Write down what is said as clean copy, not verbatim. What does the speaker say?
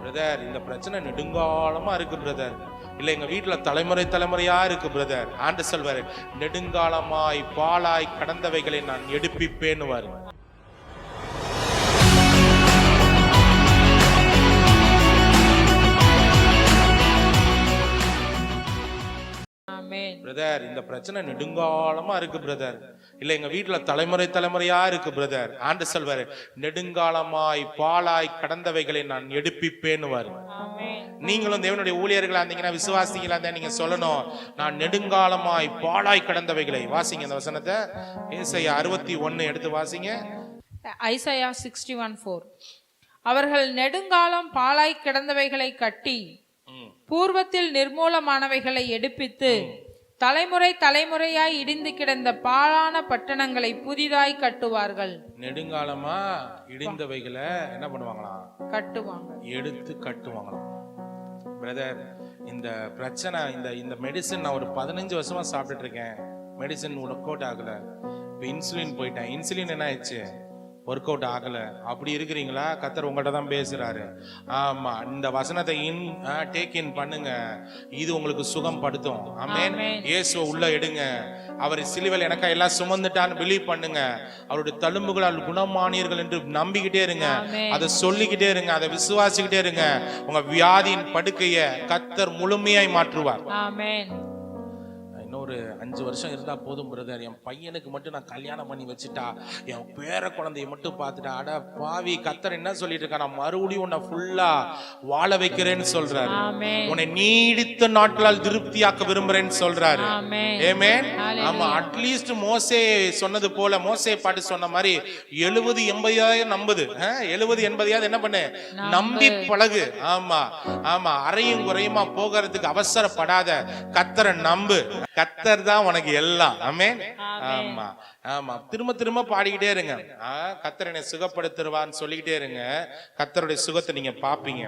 Brother இந்த பிரச்சனை நெடுங்காலமா இருக்கு பிரதர். இல்ல எங்க வீட்டுல தலைமுறை தலைமுறையா இருக்கு பிரதர். ஆண்டு சொல்வாரு, நெடுங்காலமாய் பாலாய் கடந்தவைகளை நான் எடுப்பிப்பேன்னு வாரு. பிரதர் இந்த பிரச்சனை நெடுங்காலமா இருக்கு பிரதர். இல்ல எங்க வீட்டுல தலைமுறை தலைமுறையா இருக்கு பிரதர். ஆண்டு சொல்வாரு, நெடுங்காலமாய் பாலாய் கடந்தவைகளை நான் எடுப்பிப்பேன்னு வாரு. நீங்களும் தேவனுடைய ஊழியர்களா இருந்தீங்கன்னா, விசுவாசிகளா இருந்தா நீங்க சொல்லணும், நான் நெடுங்காலமாய் பாலாய் கடந்தவைகளை. வாசிங்க இந்த வசனத்தை, ஏசாயா 61 எடுத்து வாசிங்க. ஐசாயா 61:4. அவர்கள் நெடுங்காலம் பாலாய் கிடந்தவைகளை கட்டி பூர்வத்தில் நிர்மூலமானவைகளை எடுப்பித்து தலைமுறை தலைமுறையாய் இடிந்து கிடந்த பாழான பட்டணங்களை புதிதாய் கட்டுவார்கள். நெடுங்காலமா இடிந்தவைகளை என்ன பண்ணுவாங்களாம்? கட்டுவாங்க, எடுத்து கட்டுவாங்களாம். பிரதர் இந்த பிரச்சனை, இந்த மெடிசன் நான் ஒரு 15 வருஷமா சாப்பிட்டுட்டு இருக்கேன். மெடிசன் ஒர்க் அவுட் ஆகல. இப்போ இன்சுலின் போயிட்டேன். இன்சுலின் என்ன ஆயிடுச்சு? ஒர்க் அவுட் ஆகல. அப்படி இருக்கிறீங்களா? கர்த்தர் உங்கள்கிட்ட தான் பேசுறாரு. ஆமா, இந்த வசனத்தை டேக் இன் பண்ணுங்க. இது உங்களுக்கு சுகம் படுத்தும். ஆமென். இயேசுவை உள்ள எடுங்க. அவர் சிலுவையில் எனக்கா எல்லாம் சுமந்துட்டான்னு பிலீவ் பண்ணுங்க. அவருடைய தழும்புகளால் குணமானீர்கள் என்று நம்பிக்கிட்டே இருங்க. அதை சொல்லிக்கிட்டே இருங்க. அதை விசுவாசிக்கிட்டே இருங்க. உங்க வியாதியின் படுக்கையை கர்த்தர் முழுமையாய் மாற்றுவார். ஆமென். இன்னொரு 5 வருஷம் இருந்தா போதும் பிரதர். என் பையனுக்கு மட்டும் நான் கல்யாணம் பண்ணி வச்சுட்டா, என் பேர குழந்தைய மட்டும் பார்த்துட்டா, அட பாவி, கர்த்தர் என்ன சொல்லிட்டு இருக்கா? நான் மறுபடியும் உன்னை ஃபுல்லா வாழ வைக்கிறேன்னு சொல்றாரு. உன்னை நீடித்த நாட்களால் திருப்தியாக்க விரும்புறேன்னு சொல்றாரு. ஆமென். ஆமா, அட்லீஸ்ட் மோசே சொன்னது போல, மோசே பாட்டு சொன்ன மாதிரி 70-80 நம்புது. 70-80 என்ன பண்ணு? நம்பி பழகு. ஆமா ஆமா, அறையும் குறையுமா போகிறதுக்கு அவசரப்படாத. கர்த்தரை நம்பு. கர்த்தர் தான் உனக்கு எல்லாம். ஆமென். ஆமா ஆமா, திரும்ப திரும்ப பாடிக்கிட்டே இருங்க. கர்த்தர் என்னை சுகப்படுத்துவான்னு சொல்லிக்கிட்டே இருங்க. கர்த்தருடைய சுகத்தை நீங்க பாப்பீங்க.